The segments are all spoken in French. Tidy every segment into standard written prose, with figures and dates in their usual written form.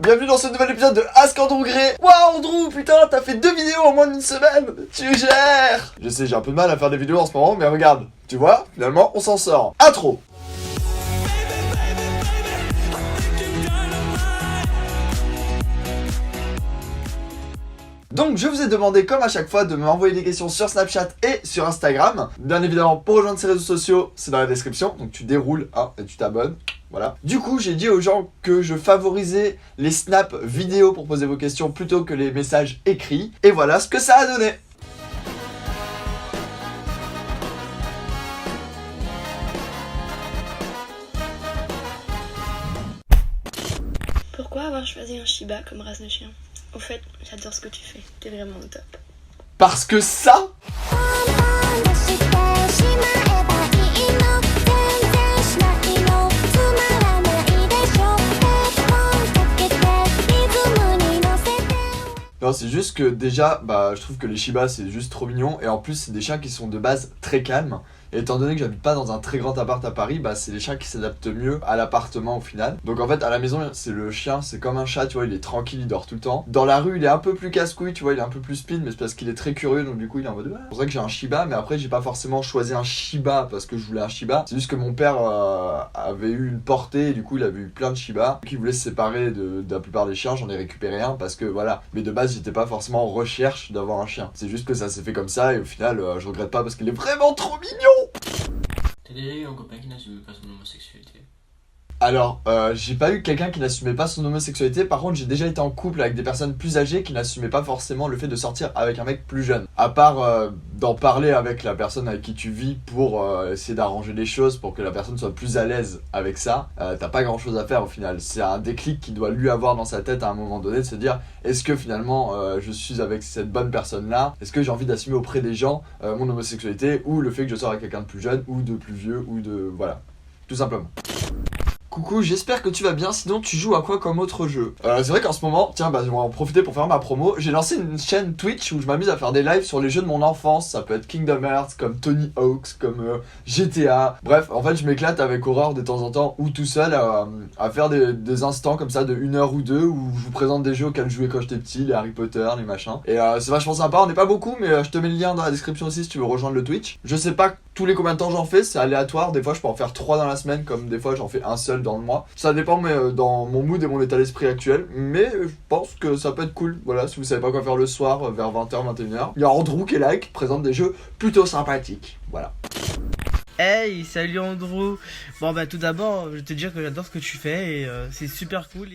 Bienvenue dans ce nouvel épisode de Ask Andrew Gray. Waouh Andrew, putain, t'as fait 2 vidéos en moins d'une semaine. Tu gères. Je sais, j'ai un peu de mal à faire des vidéos en ce moment, mais regarde, tu vois, finalement, on s'en sort. Intro. Donc je vous ai demandé comme à chaque fois de m'envoyer des questions sur Snapchat et sur Instagram. Bien évidemment, pour rejoindre ces réseaux sociaux, c'est dans la description, donc tu déroules et tu t'abonnes. Voilà. Du coup, j'ai dit aux gens que je favorisais les snaps vidéo pour poser vos questions plutôt que les messages écrits. Et voilà ce que ça a donné. Pourquoi avoir choisi un Shiba comme race de chien? Au fait, j'adore ce que tu fais, t'es vraiment au top. Parce que ça... Non, c'est juste que déjà, je trouve que les Shiba c'est juste trop mignon et en plus c'est des chiens qui sont de base très calmes. Et étant donné que j'habite pas dans un très grand appart à Paris, c'est des chiens qui s'adaptent mieux à l'appartement au final. Donc en fait à la maison c'est le chien, c'est comme un chat, tu vois, il est tranquille, il dort tout le temps. Dans la rue il est un peu plus casse-couille, tu vois, il est un peu plus speed, mais c'est parce qu'il est très curieux, donc du coup il est en mode c'est pour ça que j'ai un Shiba, mais après j'ai pas forcément choisi un Shiba parce que je voulais un Shiba. C'est juste que mon père avait eu une portée et du coup il avait eu plein de Shiba. Donc il voulait se séparer de la plupart des chiens, j'en ai récupéré un parce que voilà. Mais de base j'étais pas forcément en recherche d'avoir un chien. C'est juste que ça s'est fait comme ça et au final je regrette pas parce qu'il est vraiment trop mignon. T'as déjà eu un copain qui n'assumait pas son homosexualité? Alors, j'ai pas eu quelqu'un qui n'assumait pas son homosexualité. Par contre, j'ai déjà été en couple avec des personnes plus âgées qui n'assumaient pas forcément le fait de sortir avec un mec plus jeune. À part d'en parler avec la personne avec qui tu vis pour essayer d'arranger les choses pour que la personne soit plus à l'aise avec ça, t'as pas grand chose à faire au final. C'est un déclic qu'il doit lui avoir dans sa tête à un moment donné, de se dire est-ce que finalement je suis avec cette bonne personne là? Est-ce que j'ai envie d'assumer auprès des gens mon homosexualité ou le fait que je sors avec quelqu'un de plus jeune ou de plus vieux ou de... voilà, tout simplement. Coucou, j'espère que tu vas bien, sinon tu joues à quoi comme autre jeu? C'est vrai qu'en ce moment, tiens, je vais en profiter pour faire ma promo. J'ai lancé une chaîne Twitch où je m'amuse à faire des lives sur les jeux de mon enfance. Ça peut être Kingdom Hearts, comme Tony Hawk's, comme GTA. Bref, en fait, je m'éclate avec Aurore de temps en temps ou tout seul à faire des instants comme ça de 1 heure ou 2 où je vous présente des jeux auxquels je jouais quand j'étais petit, les Harry Potter, les machins. Et c'est vachement sympa, on n'est pas beaucoup, mais je te mets le lien dans la description aussi si tu veux rejoindre le Twitch. Je sais pas tous les combien de temps j'en fais, c'est aléatoire. Des fois, je peux en faire 3 dans la semaine, comme des fois, j'en fais un seul dans le mois. Ça dépend, mais dans mon mood et mon état d'esprit actuel. Mais je pense que ça peut être cool. Voilà, si vous savez pas quoi faire le soir, vers 20h, 21h. Il y a Andrew qui est là, qui présente des jeux plutôt sympathiques. Voilà. Hey, salut Andrew. Bon tout d'abord, je vais te dire que j'adore ce que tu fais et c'est super cool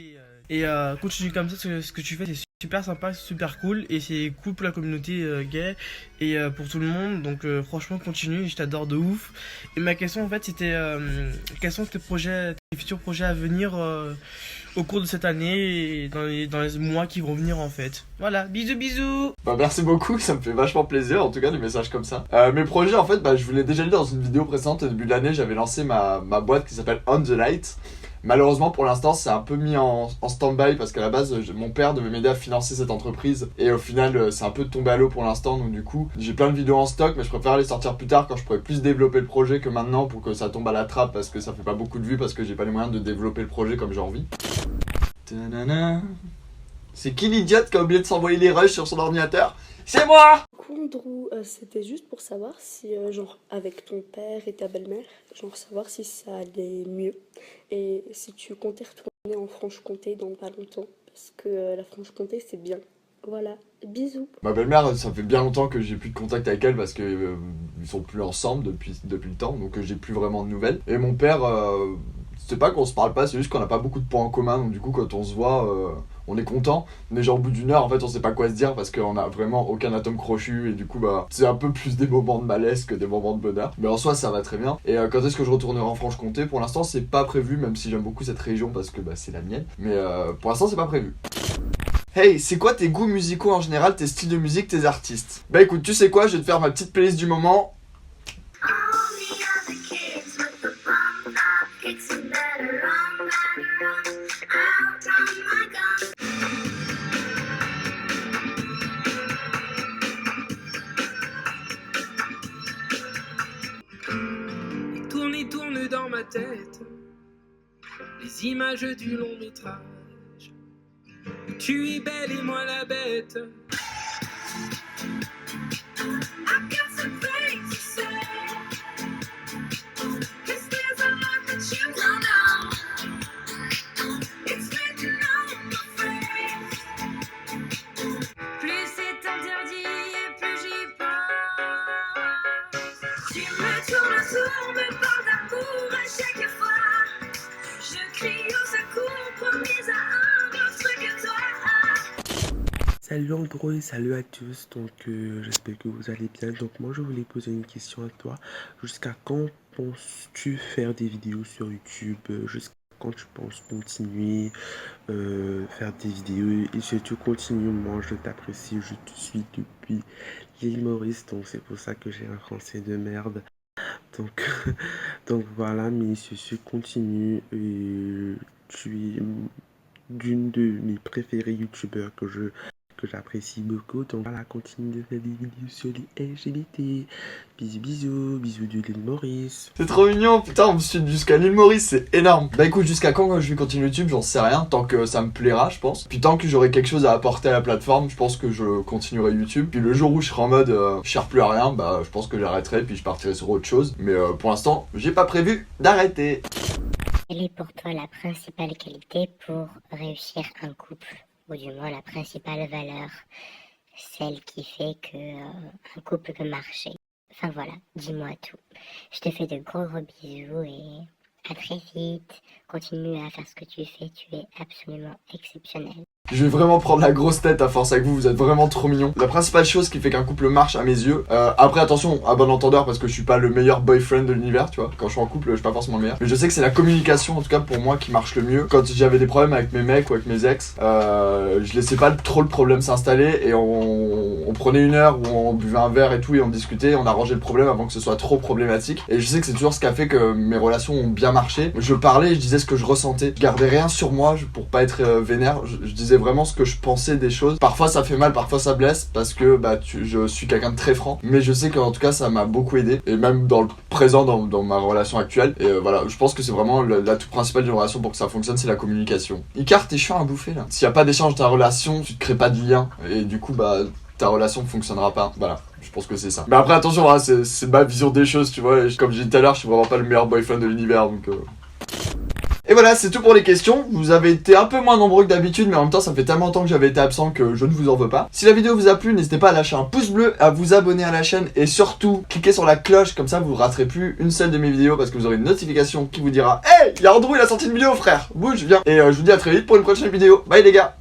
et continue comme ça, ce que tu fais c'est super sympa, c'est super cool et c'est cool pour la communauté gay et pour tout le monde, donc franchement continue, je t'adore de ouf. Et ma question en fait c'était quels sont tes futurs projets à venir au cours de cette année et dans les mois qui vont venir en fait. Voilà, bisous bisous. Merci beaucoup, ça me fait vachement plaisir en tout cas des messages comme ça. Mes projets en fait, je vous l'ai déjà dit dans une vidéo précédente au début de l'année, j'avais lancé ma boîte qui s'appelle On The Light. Malheureusement pour l'instant c'est un peu mis en stand-by parce qu'à la base mon père devait m'aider à financer cette entreprise et au final c'est un peu tombé à l'eau pour l'instant, donc du coup j'ai plein de vidéos en stock mais je préfère les sortir plus tard quand je pourrais plus développer le projet que maintenant pour que ça tombe à la trappe parce que ça fait pas beaucoup de vues parce que j'ai pas les moyens de développer le projet comme j'ai envie. C'est qui l'idiote qui a oublié de s'envoyer les rushs sur son ordinateur? C'est moi! Andrew, c'était juste pour savoir si, avec ton père et ta belle-mère, savoir si ça allait mieux et si tu comptais retourner en Franche-Comté dans pas longtemps, parce que la Franche-Comté c'est bien. Voilà, bisous. Ma belle-mère, ça fait bien longtemps que j'ai plus de contact avec elle parce que ils sont plus ensemble depuis le temps, donc j'ai plus vraiment de nouvelles. Et mon père, c'est pas qu'on se parle pas, c'est juste qu'on a pas beaucoup de points en commun, donc du coup quand on se voit, on est content, mais genre au bout d'1 heure en fait on sait pas quoi se dire parce qu'on a vraiment aucun atome crochu et du coup c'est un peu plus des moments de malaise que des moments de bonheur. Mais en soi ça va très bien. Et quand est-ce que je retournerai en Franche-Comté? Pour l'instant c'est pas prévu, même si j'aime beaucoup cette région parce que c'est la mienne, mais pour l'instant c'est pas prévu. Hey, c'est quoi tes goûts musicaux en général, tes styles de musique, tes artistes? Écoute, tu sais quoi, je vais te faire ma petite playlist du moment. Tourne dans ma tête les images du long métrage. Tu es belle et moi la bête. Plus c'est interdit et plus j'y pense. Tu me tournes autour, me parles d'amour à chaque fois. Je crie au secours, promise à un autre que toi. Salut Andrew et salut à tous, donc j'espère que vous allez bien. Donc moi je voulais poser une question à toi. Jusqu'à quand penses-tu faire des vidéos sur YouTube? Jusqu'à quand tu penses continuer faire des vidéos? Et surtout continue, moi je t'apprécie, je te suis depuis l'île Maurice, donc c'est pour ça que j'ai un français de merde. Donc, donc voilà, mais ceci continue et tu es d'une de mes préférées youtubeurs que j'apprécie beaucoup. Donc voilà, continue de faire des vidéos sur les LGBT. Bisous bisous, bisous de l'île Maurice. C'est trop mignon, putain, on me suit jusqu'à l'île Maurice, c'est énorme. Bah écoute, jusqu'à quand je vais continuer YouTube, j'en sais rien, tant que ça me plaira, je pense. Puis tant que j'aurai quelque chose à apporter à la plateforme, je pense que je continuerai YouTube. Puis le jour où je serai en mode je cherche plus à rien, bah je pense que j'arrêterai, puis je partirai sur autre chose. Mais pour l'instant, j'ai pas prévu d'arrêter. Quelle est pour toi la principale qualité pour réussir un couple? Ou du moins la principale valeur, celle qui fait que un couple peut marcher. Enfin voilà, dis-moi tout. Je te fais de gros bisous et à très vite. Continue à faire ce que tu fais, tu es absolument exceptionnel. Je vais vraiment prendre la grosse tête à force avec vous, vous êtes vraiment trop mignons. La principale chose qui fait qu'un couple marche à mes yeux, après attention, à bon entendeur, parce que je suis pas le meilleur boyfriend de l'univers, tu vois. Quand je suis en couple, je suis pas forcément le meilleur. Mais je sais que c'est la communication, en tout cas pour moi, qui marche le mieux. Quand j'avais des problèmes avec mes mecs ou avec mes ex, je laissais pas trop le problème s'installer et on prenait une heure où on buvait un verre et tout et on discutait, on arrangeait le problème avant que ce soit trop problématique. Et je sais que c'est toujours ce qui a fait que mes relations ont bien marché. Je parlais, je disais ce que je ressentais. Je gardais rien sur moi pour pas être vénère. Je disais vraiment ce que je pensais des choses. Parfois ça fait mal, parfois ça blesse parce que je suis quelqu'un de très franc. Mais je sais qu'en tout cas ça m'a beaucoup aidé. Et même dans le présent, dans ma relation actuelle. Et voilà, je pense que c'est vraiment l'atout principal d'une relation pour que ça fonctionne, c'est la communication. Icar, t'es chiant à bouffer là. S'il y a pas d'échange dans ta relation, tu te crées pas de lien. Et du coup ta relation fonctionnera pas. Voilà, je pense que c'est ça. Mais après attention, hein, c'est ma vision des choses, tu vois. Et comme j'ai dit tout à l'heure, je suis vraiment pas le meilleur boyfriend de l'univers, donc Et voilà, c'est tout pour les questions. Vous avez été un peu moins nombreux que d'habitude, mais en même temps, ça fait tellement longtemps que j'avais été absent que je ne vous en veux pas. Si la vidéo vous a plu, n'hésitez pas à lâcher un pouce bleu, à vous abonner à la chaîne et surtout, cliquez sur la cloche, comme ça vous ne raterez plus une seule de mes vidéos parce que vous aurez une notification qui vous dira « Hey, il y a Andrew, il a sorti une vidéo, frère. Bouge, viens !» Et je vous dis à très vite pour une prochaine vidéo. Bye les gars.